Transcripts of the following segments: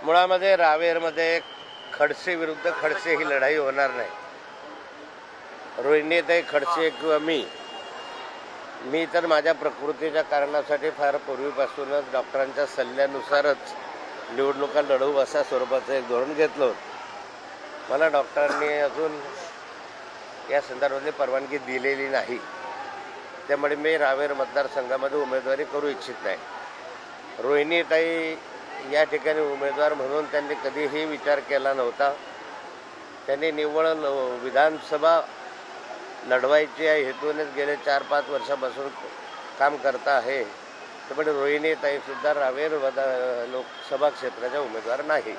मुळामध्ये रावेरमध्ये खडसे विरुद्ध खडसे ही लढाई होणार नाही. रोहिणीताई खडसे किंवा मी तर माझ्या प्रकृतीच्या कारणासाठी फार पूर्वीपासूनच डॉक्टरांच्या सल्ल्यानुसारच निवडणुका लढवू अशा स्वरूपाचं एक धोरण घेतलं होतं. मला डॉक्टरांनी अजून या संदर्भातली परवानगी दिलेली नाही. त्यामुळे मी रावेर मतदारसंघामध्ये उमेदवारी करू इच्छित नाही. रोहिणीताई या ठिकाणी उमेदवार म्हणून त्यांनी कधीही विचार केला नव्हता. त्यांनी निव्वळ विधानसभा लढवायची या हेतूनेच गेले 4-5 वर्षापासून काम करता आहे. त्यामुळे रोहिणीताईसुद्धा रावेर लोकसभा क्षेत्राच्या उमेदवार नाही.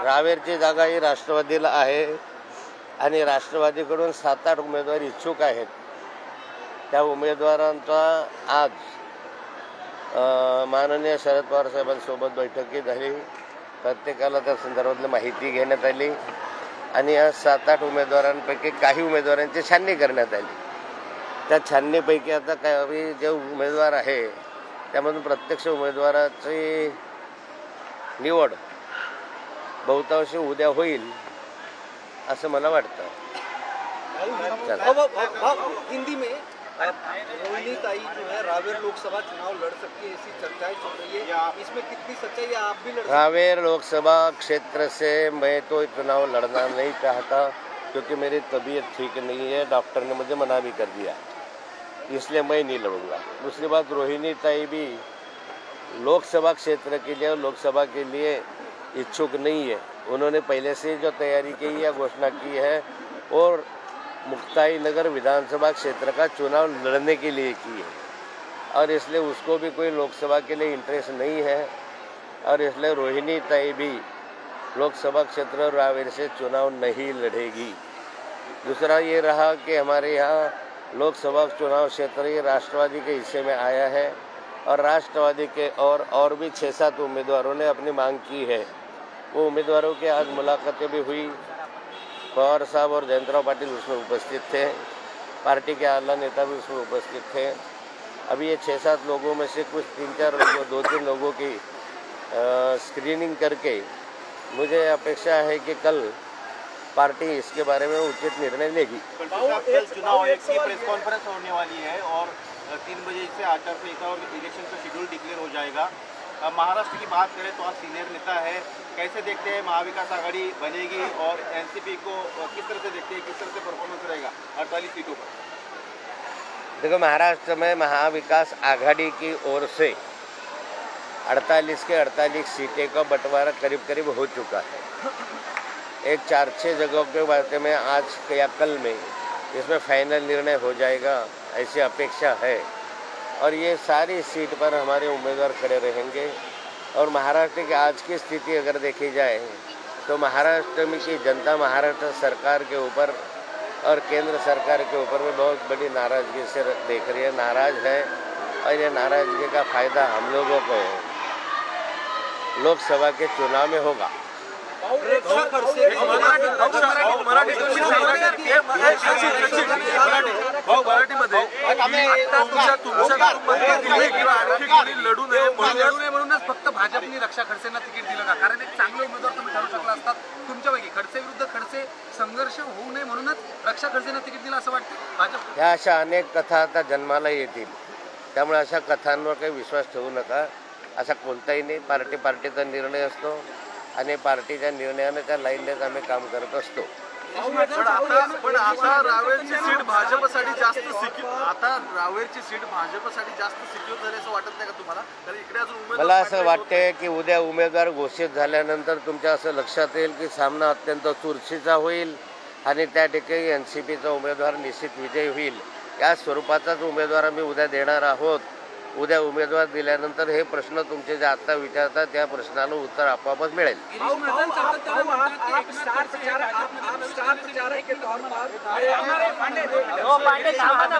रावेरची जागा ही राष्ट्रवादीला आहे आणि राष्ट्रवादीकडून 7-8 उमेदवार इच्छुक आहेत. त्या उमेदवारांचा आज माननीय शरद पवार साहेबांसोबत बैठकी झाली. प्रत्येकाला त्या संदर्भातली माहिती घेण्यात आली आणि या 7-8 उमेदवारांपैकी काही उमेदवारांची छाननी करण्यात आली. त्या छाननीपैकी आता काही जे उमेदवार आहे त्यामधून प्रत्यक्ष उमेदवाराची निवड बहुतांशी उद्या होईल असं मला वाटतं. हिंदी में रोहिणीताई जो है रावेर लोकसभा चुनाव लड़ सकती है, ऐसी चर्चाएं चल रही है, इसमें कितनी सच्चाई है? आप भी लड़ रावेर लोकसभा क्षेत्र से मैं तो चुनाव लड़ना नहीं चाहता क्योंकि मेरी तबीयत ठीक नहीं है. डॉक्टर ने मुझे मना भी कर दिया, इसलिए मैं नहीं लड़ूंगा. दूसरी बात, रोहिणीताई भी लोकसभा क्षेत्र के लिए लोकसभा के लिए इच्छुक नहीं है. उन्होंने पहले से जो तैयारी की है, घोषणा की है और मुक्ताई नगर विधानसभा क्षेत्र का चुनाव लड़ने के लिए की है और इसलिए उसको भी कोई लोकसभा के लिए इंटरेस्ट नहीं है और इसलिए रोहिणीताई भी लोकसभा क्षेत्र रावेर से चुनाव नहीं लड़ेगी. दूसरा ये रहा कि हमारे यहाँ लोकसभा चुनाव क्षेत्र ये राष्ट्रवादी के हिस्से में आया है और राष्ट्रवादी के और भी 6-7 उम्मीदवारों ने अपनी मांग की है. वो उम्मीदवारों की आज मुलाकातें भी हुई. पवार साहब और जयंतराव पाटिल उसमें उपस्थित थे. पार्टी के आला नेता भी उसमें उपस्थित थे. अभी ये 6-7 लोगों में से कुछ 2-3 लोगों की स्क्रीनिंग करके मुझे अपेक्षा है कि कल पार्टी इसके बारे में उचित निर्णय लेगी. चुनाव आयोग की प्रेस कॉन्फ्रेंस होने वाली है और 3 बजे से आचार संहिता और इलेक्शन का शेड्यूल डिक्लेयर हो जाएगा. महाराष्ट्र की बात करें तो आप सीनियर नेता है, कैसे देखते हैं महाविकास आघाड़ी बनेगी और एनसीपी को किस तरह से देखते हैं, किस तरह से परफॉर्मेंस रहेगा 48 सीटों पर? देखो, महाराष्ट्र में महाविकास आघाड़ी की ओर से 48 के 48 सीटें का बंटवारा करीब हो चुका है. एक 4-6 जगहों के बारे में आज या कल में इसमें फाइनल निर्णय हो जाएगा ऐसी अपेक्षा है और ये सारी सीट पर हमारे उम्मीदवार खड़े रहेंगे. और महाराष्ट्र की आज की स्थिति अगर देखी जाए तो महाराष्ट्र में की जनता महाराष्ट्र सरकार के ऊपर और केंद्र सरकार के ऊपर में बहुत बड़ी नाराज़गी से देख रही है, नाराज़ है और ये नाराज़गी का फ़ायदा हम लोगों को लोकसभा के चुनाव में होगा. म्हणूनच फक्त भाजपने रक्षा खडसेंना तिकीट दिलं का? कारण एक चांगले उमेदवार तुम्ही ठरू शकला असतात तुमच्यापैकी. खडसे विरुद्ध खडसे संघर्ष होऊ नये म्हणूनच रक्षा खडसेंना तिकीट दिलं असं वाटतं भाजप. ह्या अशा अनेक कथा आता जन्माला येतील, त्यामुळे अशा कथांवर काही विश्वास ठेवू नका. असा कोणताही नाही. पार्टीचा निर्णय असतो आणि पार्टीच्या निर्णयाने त्या लाईननेच आम्ही काम करत असतो. पण आता रावेरची सीट भाजपसाठी जास्त सिक्युअर झाली असं वाटत नाही का तुम्हाला? कारण इकडे अजून मला असं वाटते की उद्या उमेदवार घोषित झाल्यानंतर तुमच्या असं लक्षात येईल की सामना अत्यंत चुरशीचा होईल आणि त्या ठिकाणी एनसीपीचा उमेदवार निश्चित विजयी होईल. या स्वरूपाचाच उमेदवार आम्ही उद्या देणार आहोत. उद्या उमेदवार दिल्यानंतर हे प्रश्न तुमचे जे आता विचारतात त्या प्रश्नाला उत्तर आपोआपच मिळेल.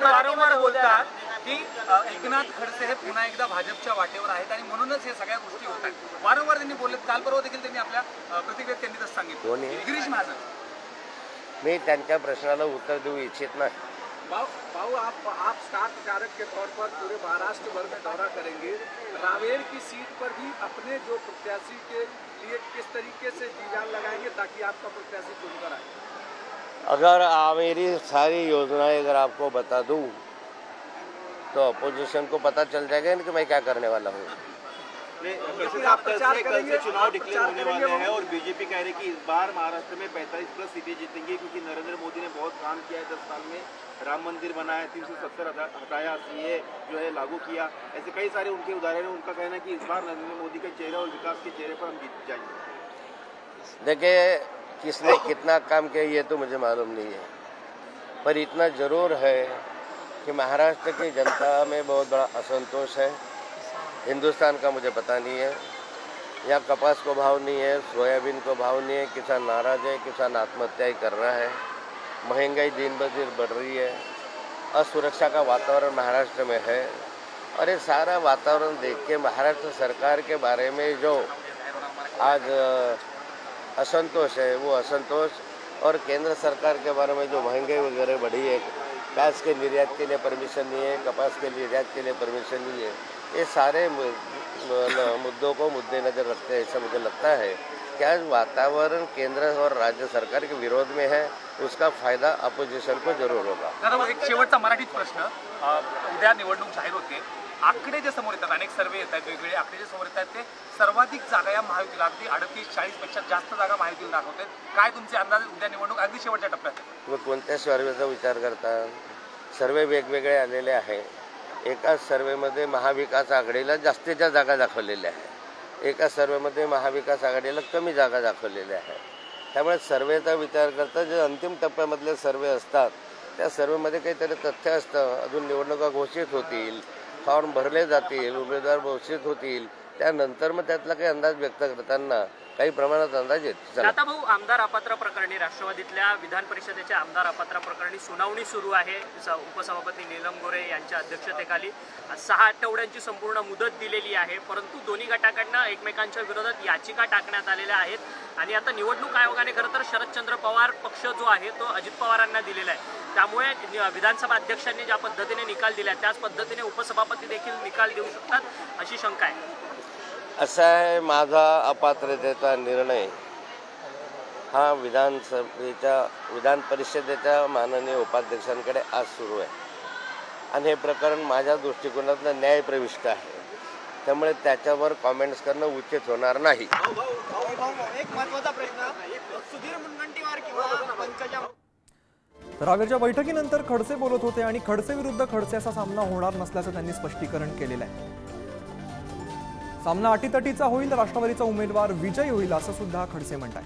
वारंवार बोलतात की एकनाथ खडसे हे पुन्हा एकदा भाजपच्या वाटेवर आहेत आणि म्हणूनच हे सगळ्या गोष्टी होत आहेत. वारंवार त्यांनी बोलले. काल परवा देखील त्यांनी आपल्या प्रतिक्रियेत त्यांनी तसं सांगितलं. गिरीश महाजन मी त्यांच्या प्रश्नाला उत्तर देऊ इच्छित नाही. बाबू आप स्टार प्रचारक के तौर पर पूरे महाराष्ट्र भर में दौरा करेंगे। रावेर की सीट पर भी अपने जो प्रत्याशी के लिए किस तरीके से जी जान लगाएंगे ताकि आपका प्रत्याशी चुनकर आए? अगर मेरी सारी योजनाएं अगर आपको बता दूं तो अपोजिशन को पता चल जाएगा कि मैं क्या करने वाला हूँ। कल से चुनाव डिक्लेयर होने वाले हैं और बीजेपी कह रही है कि इस बार महाराष्ट्र में 45+ सीटें जीतेंगी, क्योंकि नरेंद्र मोदी ने बहुत काम किया है 10 साल में। राम मंदिर बनाया, 370 हटाया, सीए जो है लागू किया, ऐसे कई सारे उनके उदाहरण हैं। उनका कहना है कि इस बार नरेंद्र मोदी के चेहरे और विकास के चेहरे पर हम जीत जाएंगे। देखिए, किसने कितना काम किया ये तो मुझे मालूम नहीं है, पर इतना जरूर है कि महाराष्ट्र की जनता में बहुत बड़ा असंतोष है। हिंदुस्तान का मुझे पता नहीं है, यहाँ कपास को भाव नहीं है, सोयाबीन को भाव नहीं है, किसान नाराज है, किसान आत्महत्या कर रहा है, महंगाई दिन ब दिन बढ़ रही है, असुरक्षा का वातावरण महाराष्ट्र में है। और ये सारा वातावरण देख के महाराष्ट्र सरकार के बारे में जो आज असंतोष है, वो असंतोष और केंद्र सरकार के बारे में जो महंगाई वगैरह बढ़ी है, प्याज के निर्यात के लिए परमिशन नहीं है, कपास के निर्यात के लिए परमिशन नहीं है, ये सारे मुद्दों को मुद्देनजर रखते हैं ऐसा मुझे लगता है कि आज वातावरण केंद्र और राज्य सरकार के विरोध में है, उसका फायदा अपोजिशन को जरूर होगा। दादा, एक शेवटचा मराठीत प्रश्न, उद्या निवडणूक जाहीर होते, आकडे जे समोर येतात, अनेक सर्वे येत आहेत, वेगवेगळे आकडे जे समोर येतात, ते सर्वाधिक जागा या महायुतीला, अगदी 38-40 पेक्षा जास्त जागा महायुतीला दाखवतात. काय तुमचे अंदाज उद्या निवडणूक अगदी शेवटच्या टप्प्यात? तुम्ही कोणत्या सर्वेचा विचार करता? सर्वे वेगवेगळे आलेले आहे. एका सर्वेमध्ये महाविकास आघाडीला जास्तीच्या जागा दाखवलेल्या आहे, एका सर्वेमध्ये महाविकास आघाडीला कमी जागा दाखवलेल्या आहे. त्यामुळे सर्वेचा विचार करता जे अंतिम टप्प्यामधले सर्वे असतात त्या सर्वेमध्ये काहीतरी तथ्य असतं. अजून निवडणुका घोषित होतील, फॉर्म भरले जातील, उमेदवार घोषित होतील, त्यानंतर मग त्यातला काही अंदाज व्यक्त करताना काही प्रमाणात अंदाज येत. आता भाऊ, आमदार अपात्र प्रकरणी राष्ट्रवादीतल्या विधान परिषदेच्या आमदार अपात्र प्रकरणी सुनावणी सुरू आहे. उपसभापती नीलम गोरे यांच्या अध्यक्षतेखाली 6 आठवड्यांची संपूर्ण मुदत दिलेली आहे, परंतु दोन्ही गटाकडनं एकमेकांच्या विरोधात याचिका टाकण्यात आलेल्या आहेत. आणि आता निवडणूक आयोगाने खरं तर शरदचंद्र पवार पक्ष जो आहे तो अजित पवारांना दिलेला आहे. त्यामुळे विधानसभा अध्यक्षांनी ज्या पद्धतीने निकाल दिला त्याच पद्धतीने उपसभापती देखील निकाल देऊ शकतात अशी शंका आहे. असा आहे, माझा अपात्रतेचा निर्णय हा विधान परिषदेच्या माननीय उपाध्यक्षांकडे आज सुरू आहे आणि हे प्रकरण माझ्या दृष्टिकोनातून न्यायप्रविष्ट आहे, त्यामुळे त्याच्यावर कॉमेंट्स करणं उचित होणार नाही. एक महत्त्वाचा प्रश्न, सुधीर मुनगंटीवार किंवा पंकजा. रावेरच्या बैठकीनंतर खडसे बोलत होते आणि खडसे विरुद्ध खडसेचा सामना होणार नसल्याचं त्यांनी स्पष्टीकरण केलेलं आहे. सामना अटीतटीचा होईल, राष्ट्रवादीचा उमेदवार विजयी होईल असं सुद्धा खडसे म्हणतात.